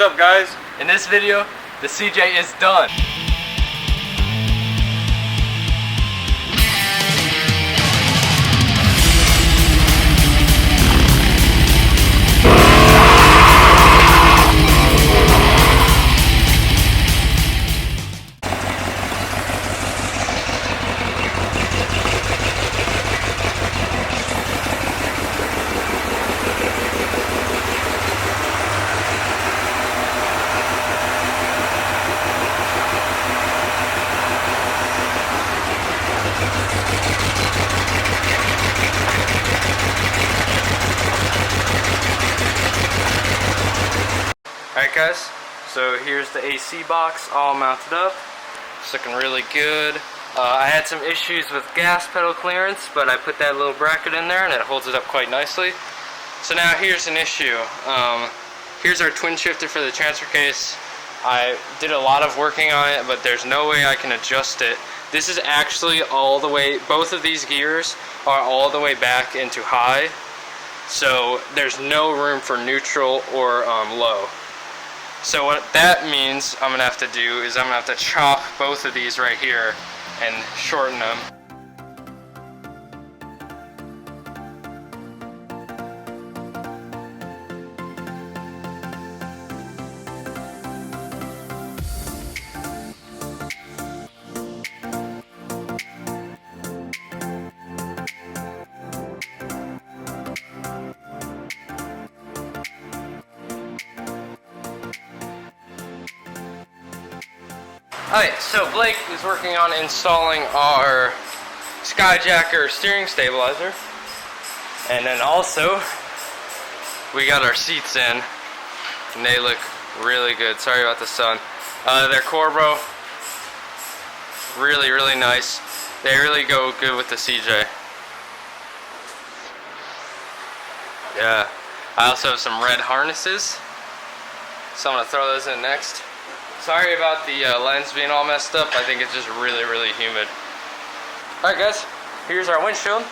What's up, guys? In this video, the CJ is done. Alright guys, so here's the AC box all mounted up. It's looking really good. I had some issues with gas pedal clearance, but I put that little bracket in there and it holds it up quite nicely. So now here's an issue. Here's our twin shifter for the transfer case. I did a lot of working on it, but there's no way I can adjust it. This is actually all the way, both of these gears are all the way back into high. So there's no room for neutral or low. So what that means I'm gonna have to do is I'm gonna have to chop both of these right here and shorten them. Alright, so Blake is working on installing our Skyjacker steering stabilizer. And then also, we got our seats in. And they look really good. Sorry about the sun. They're Corbeau. Really, really nice. They really go good with the CJ. Yeah. I also have some red harnesses. So I'm going to throw those in next. Sorry about the lens being all messed up. I think it's just really, really humid. Alright guys, here's our windshield.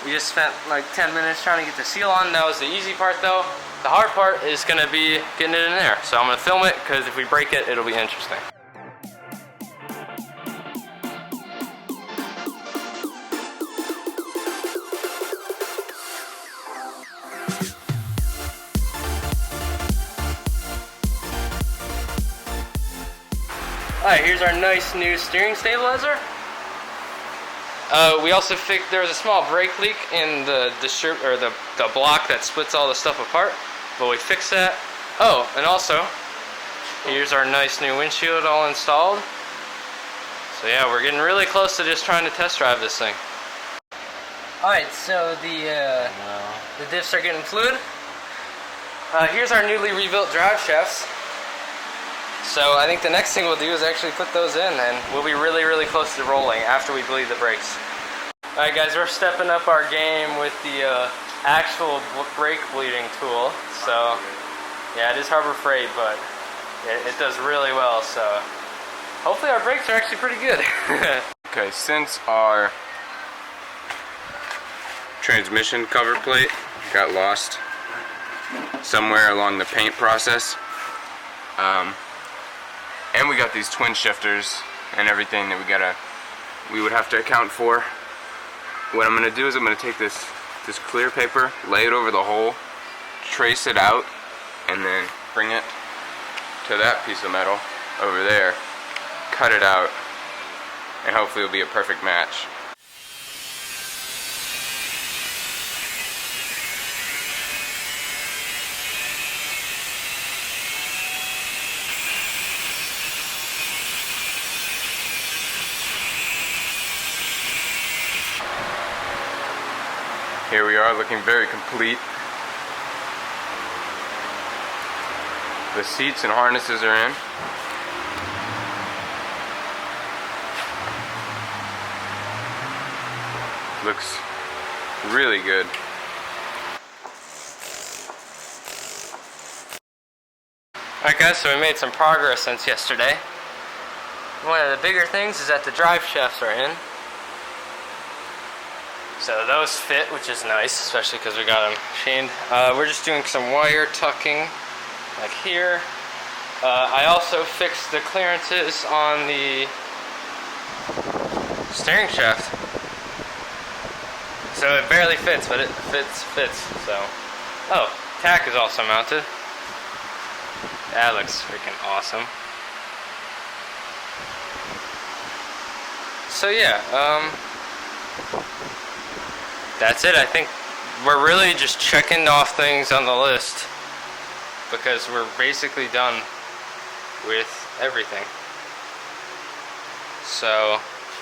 We just spent like 10 minutes trying to get the seal on. That was the easy part though. The hard part is going to be getting it in there. So I'm going to film it because if we break it, it'll be interesting. Alright, here's our nice new steering stabilizer. We also fixed, there was a small brake leak in the block that splits all the stuff apart, but we fixed that. Oh, and also, here's our nice new windshield all installed. So yeah, we're getting really close to just trying to test drive this thing. Alright, so the diffs are getting fluid. Here's our newly rebuilt drive shafts. So I think the next thing we'll do is actually put those in, and we'll be really, really close to rolling after we bleed the brakes. Alright guys, we're stepping up our game with the actual brake bleeding tool. So yeah, it is Harbor Freight, but it does really well, so hopefully our brakes are actually pretty good. Okay, since our transmission cover plate got lost somewhere along the paint process, and we got these twin shifters and everything that we would have to account for. What I'm gonna do is I'm gonna take this clear paper, lay it over the hole, trace it out, and then bring it to that piece of metal over there, cut it out, and hopefully it'll be a perfect match. Here we are, looking very complete. The seats and harnesses are in. Looks really good. Alright guys, so we made some progress since yesterday. One of the bigger things is that the drive shafts are in. So those fit, which is nice, especially because we got them machined. We're just doing some wire tucking, like here, I also fixed the clearances on the steering shaft. So it barely fits, but it fits, so. Oh, tack is also mounted. That looks freaking awesome. So yeah, that's it. I think we're really just checking off things on the list because we're basically done with everything. So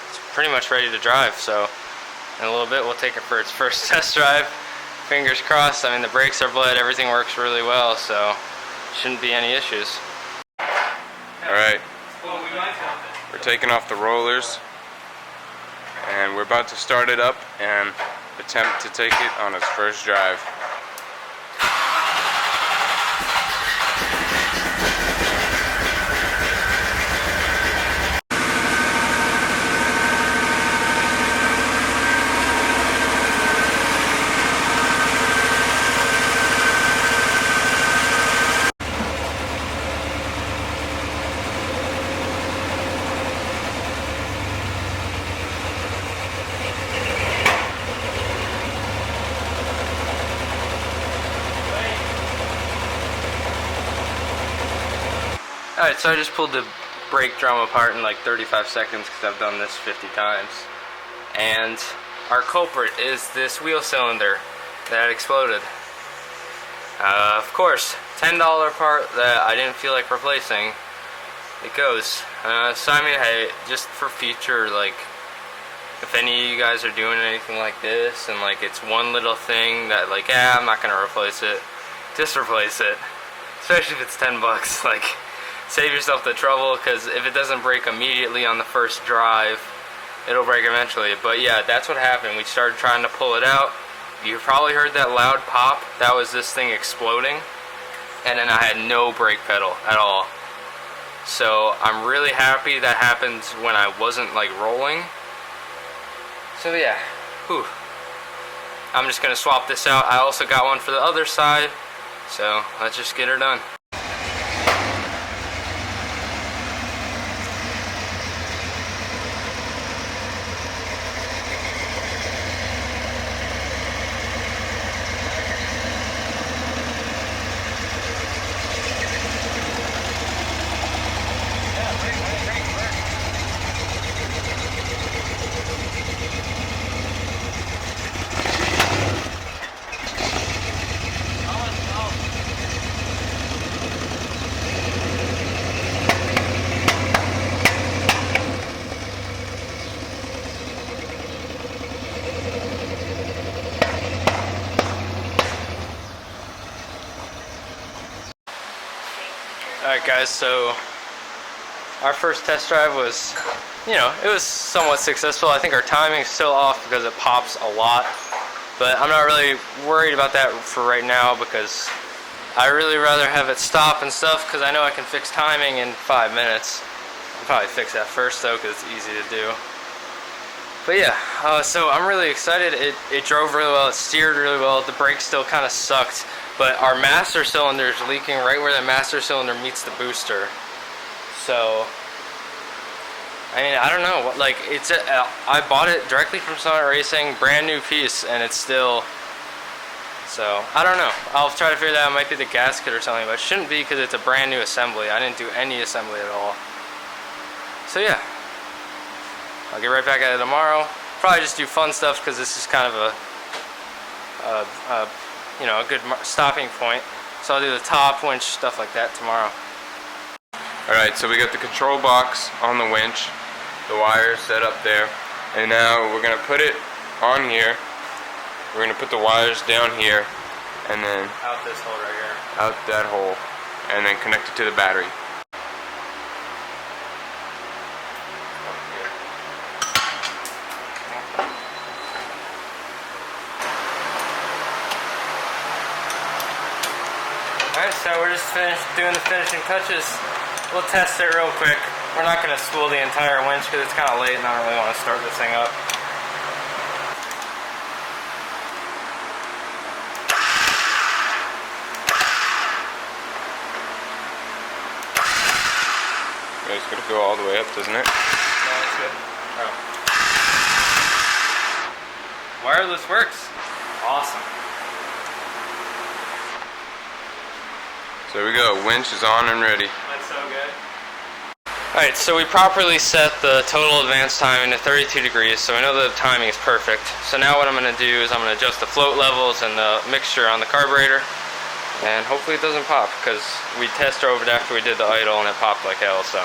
it's pretty much ready to drive. So in a little bit we'll take it for its first test drive. Fingers crossed. I mean, the brakes are bled, everything works really well, so shouldn't be any issues. Alright, we're taking off the rollers and we're about to start it up and attempt to take it on its first drive. Alright, so I just pulled the brake drum apart in like 35 seconds because I've done this 50 times. And our culprit is this wheel cylinder that exploded. Of course, $10 part that I didn't feel like replacing. It goes. So I mean, hey, just for future, like, if any of you guys are doing anything like this and like it's one little thing that like, I'm not gonna replace it, just replace it. Especially if it's 10 bucks, like, save yourself the trouble, because if it doesn't break immediately on the first drive, it'll break eventually. But yeah, that's what happened. We started trying to pull it out. You probably heard that loud pop. That was this thing exploding. And then I had no brake pedal at all. So I'm really happy that happened when I wasn't like rolling. So yeah, whew. I'm just gonna swap this out. I also got one for the other side. So let's just get her done. Alright guys, so our first test drive was, it was somewhat successful. I think our timing's still off because it pops a lot, but I'm not really worried about that for right now because I really rather have it stop and stuff because I know I can fix timing in 5 minutes. I'll probably fix that first though because it's easy to do. But yeah, so I'm really excited. It drove really well, it steered really well, the brakes still kind of sucked. But our master cylinder is leaking right where the master cylinder meets the booster. So, I mean, I don't know. Like, I bought it directly from Summit Racing, brand new piece, and it's still. So, I don't know. I'll try to figure that out. It might be the gasket or something, but it shouldn't be because it's a brand new assembly. I didn't do any assembly at all. So, yeah. I'll get right back at it tomorrow. Probably just do fun stuff because this is kind of a good stopping point. So I'll do the top, winch, stuff like that tomorrow. Alright, so we got the control box on the winch, the wires set up there, and now we're going to put it on here. We're going to put the wires down here, and then out this hole right here. Out that hole, and then connect it to the battery. Alright, so we're just doing the finishing touches. We'll test it real quick. We're not going to spool the entire winch because it's kind of late and I don't really want to start this thing up. Yeah, it's gonna go all the way up, doesn't it? No, it's good. Oh. Wireless works. Awesome. So there we go. Winch is on and ready. That's so good. Alright, so we properly set the total advance time into 32 degrees, so I know the timing is perfect. So now what I'm going to do is I'm going to adjust the float levels and the mixture on the carburetor, and hopefully it doesn't pop, because we test drove it after we did the idle and it popped like hell, so.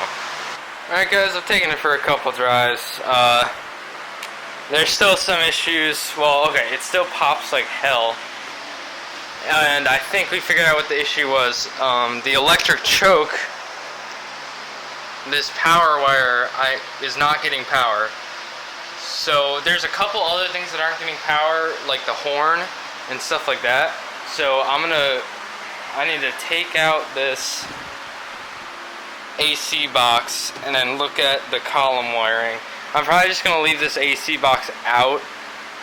Alright guys, I've taken it for a couple drives. There's still some issues. Well, okay, it still pops like hell. And I think we figured out what the issue was. The electric choke, this power wire is not getting power. So there's a couple other things that aren't getting power, like the horn and stuff like that. So I need to take out this AC box and then look at the column wiring. I'm probably just going to leave this AC box out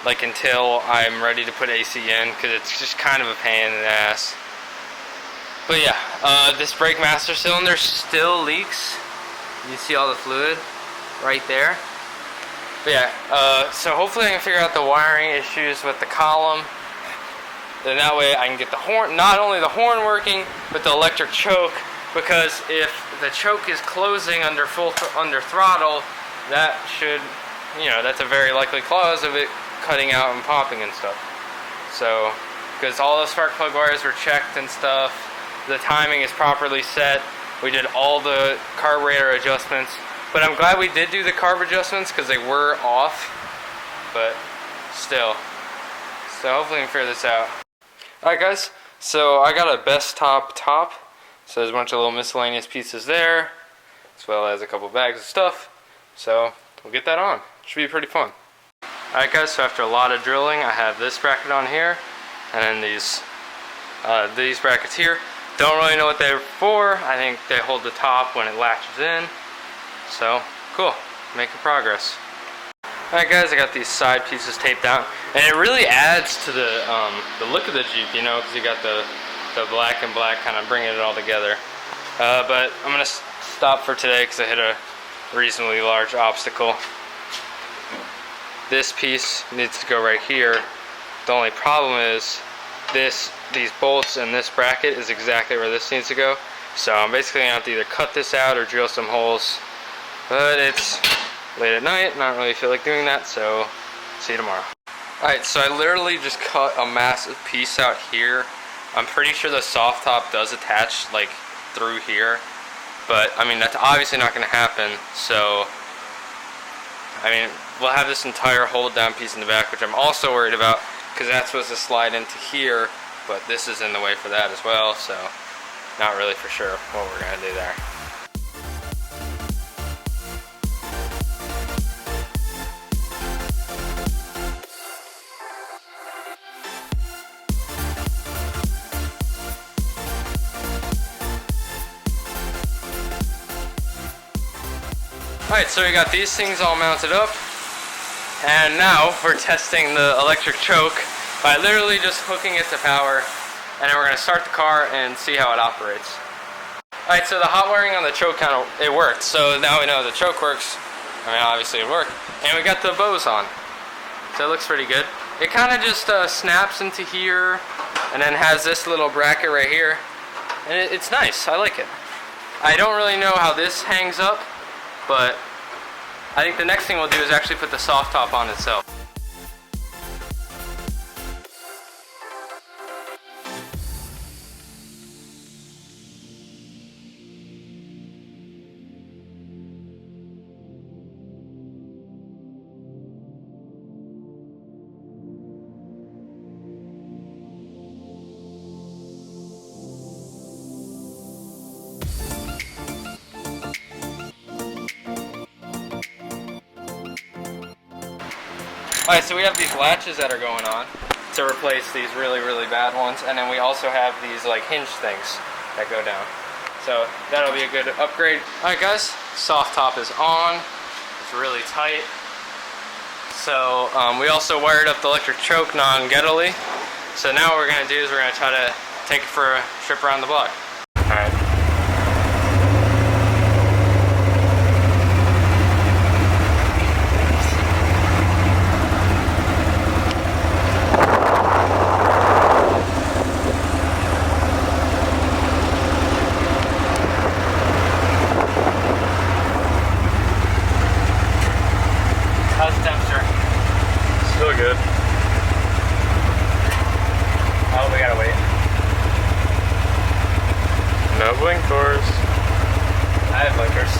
like until I'm ready to put AC in, because it's just kind of a pain in the ass. But yeah, this brake master cylinder still leaks. You see all the fluid right there. But yeah, so hopefully I can figure out the wiring issues with the column. Then that way I can get the horn, not only the horn working, but the electric choke, because if the choke is closing under throttle, that should, that's a very likely cause of it cutting out and popping and stuff. So, because all the spark plug wires were checked and stuff, the timing is properly set. We did all the carburetor adjustments, but I'm glad we did do the carb adjustments because they were off, but still. So hopefully we can figure this out. Alright guys, so I got a bestop top, so there's a bunch of little miscellaneous pieces there, as well as a couple bags of stuff, so we'll get that on. Should be pretty fun. Alright guys, so after a lot of drilling, I have this bracket on here, and then these brackets here. Don't really know what they're for. I think they hold the top when it latches in. So, cool. Making progress. Alright guys, I got these side pieces taped down, and it really adds to the look of the Jeep, because you got the black and black kind of bringing it all together. But I'm going to stop for today because I hit a reasonably large obstacle. This piece needs to go right here. The only problem is these bolts and this bracket is exactly where this needs to go. So I'm basically going to have to either cut this out or drill some holes. But it's late at night, not really feel like doing that, so see you tomorrow. Alright, so I literally just cut a massive piece out here. I'm pretty sure the soft top does attach like through here. But I mean, that's obviously not going to happen, so I mean, we'll have this entire hold down piece in the back, which I'm also worried about because that's supposed to slide into here, but this is in the way for that as well, so not really for sure what we're going to do there. Alright, so we got these things all mounted up, and now we're testing the electric choke by literally just hooking it to power, and then we're going to start the car and see how it operates. Alright, so the hot wiring on the choke it worked, so now we know the choke works. I mean, obviously it worked, and we got the bows on, so it looks pretty good. It kind of just snaps into here, and then has this little bracket right here, and it's nice. I like it. I don't really know how this hangs up, but I think the next thing we'll do is actually put the soft top on itself. Alright, so we have these latches that are going on to replace these really, really bad ones, and then we also have these like hinge things that go down. So that'll be a good upgrade. Alright guys, soft top is on. It's really tight. So we also wired up the electric choke non-gettily. So now what we're going to do is we're going to try to take it for a trip around the block. Alright. I have blinkers.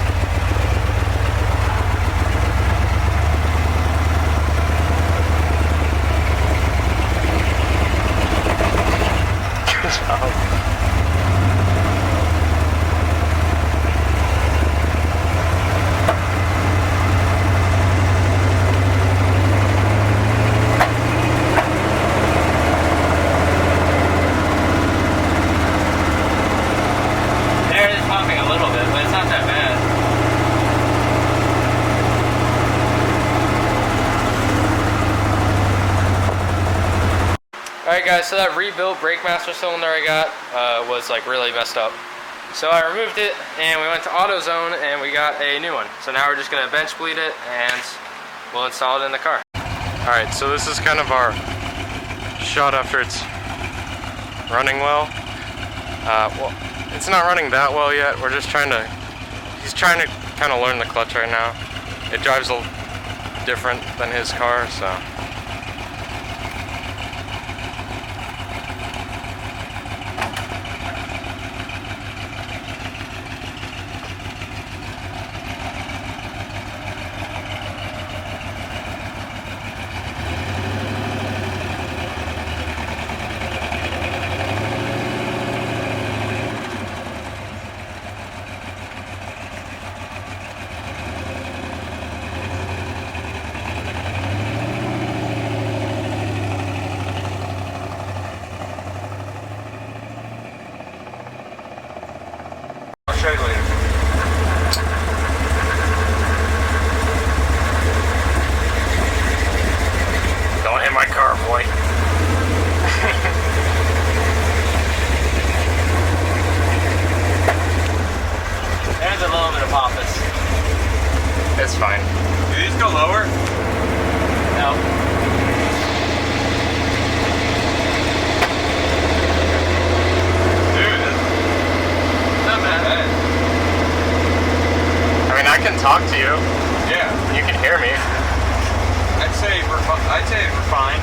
Good job. Alright guys, so that rebuilt brake master cylinder I got was like really messed up. So I removed it and we went to AutoZone and we got a new one. So now we're just going to bench bleed it and we'll install it in the car. Alright, so this is kind of our shot after it's running well. Well, it's not running that well yet. We're just trying to, he's trying to kind of learn the clutch right now. It drives a little different than his car, so. Show you later. Don't hit my car, boy. There's a little bit of pompous. It's fine. Do these go lower? No. I can talk to you. Yeah. You can hear me. I'd say we're fine.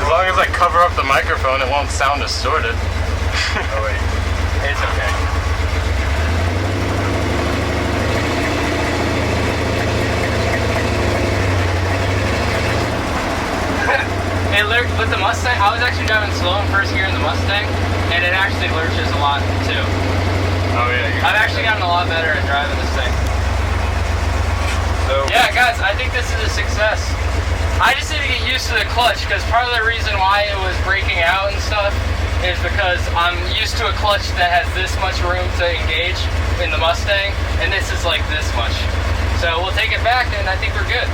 As long as I cover up the microphone, it won't sound distorted. Oh wait. It's okay. It lurched with the Mustang. I was actually driving slow in first gear in the Mustang, and it actually lurches a lot too. Oh yeah. I've actually gotten a lot better at driving this thing. So, yeah, guys, I think this is a success. I just need to get used to the clutch because part of the reason why it was breaking out and stuff is because I'm used to a clutch that has this much room to engage in the Mustang, and this is like this much. So we'll take it back, and I think we're good.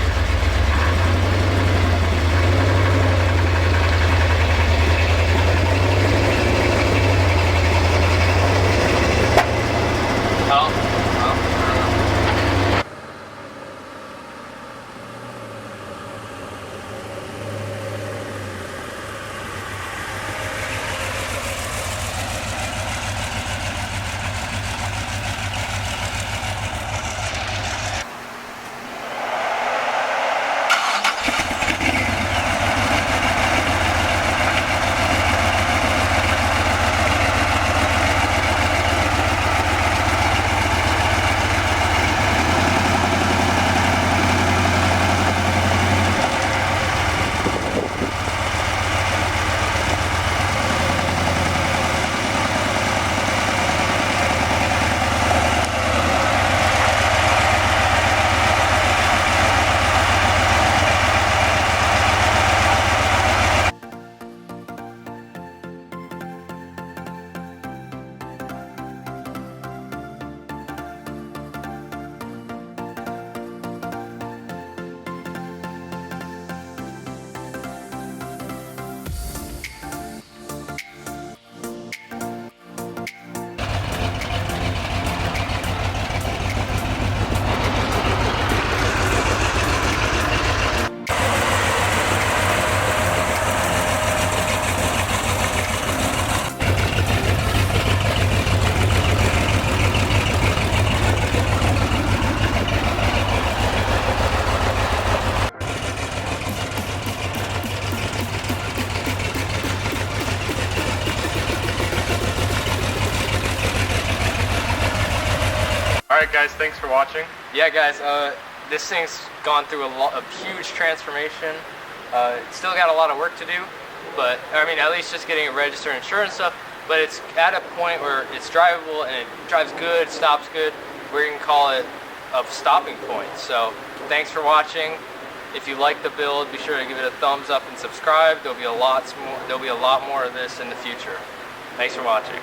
Alright guys, thanks for watching. Yeah guys, this thing's gone through a huge transformation. It's still got a lot of work to do, but I mean at least just getting it registered, insurance stuff, but it's at a point where it's drivable and it drives good, stops good. We can call it a stopping point. So thanks for watching. If you like the build, be sure to give it a thumbs up and subscribe. There'll be a lot more of this in the future. Thanks for watching.